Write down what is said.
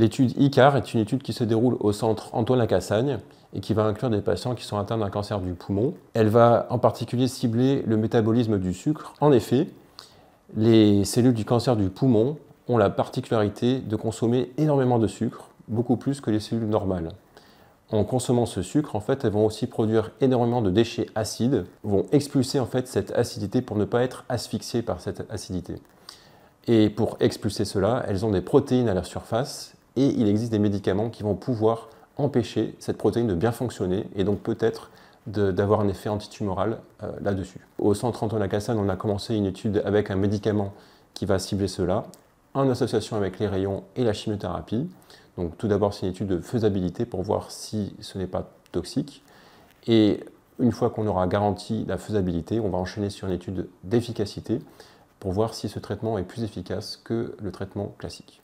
L'étude ICAR est une étude qui se déroule au centre Antoine-Lacassagne et qui va inclure des patients qui sont atteints d'un cancer du poumon. Elle va en particulier cibler le métabolisme du sucre. En effet, les cellules du cancer du poumon ont la particularité de consommer énormément de sucre, beaucoup plus que les cellules normales. En consommant ce sucre, en fait, elles vont aussi produire énormément de déchets acides, vont expulser en fait cette acidité pour ne pas être asphyxiées par cette acidité. Et pour expulser cela, elles ont des protéines à leur surface et il existe des médicaments qui vont pouvoir empêcher cette protéine de bien fonctionner et donc peut-être d'avoir un effet antitumoral là-dessus. Au centre Antoine-Lacassagne, on a commencé une étude avec un médicament qui va cibler cela, en association avec les rayons et la chimiothérapie. Donc tout d'abord, c'est une étude de faisabilité pour voir si ce n'est pas toxique. Et une fois qu'on aura garanti la faisabilité, on va enchaîner sur une étude d'efficacité pour voir si ce traitement est plus efficace que le traitement classique.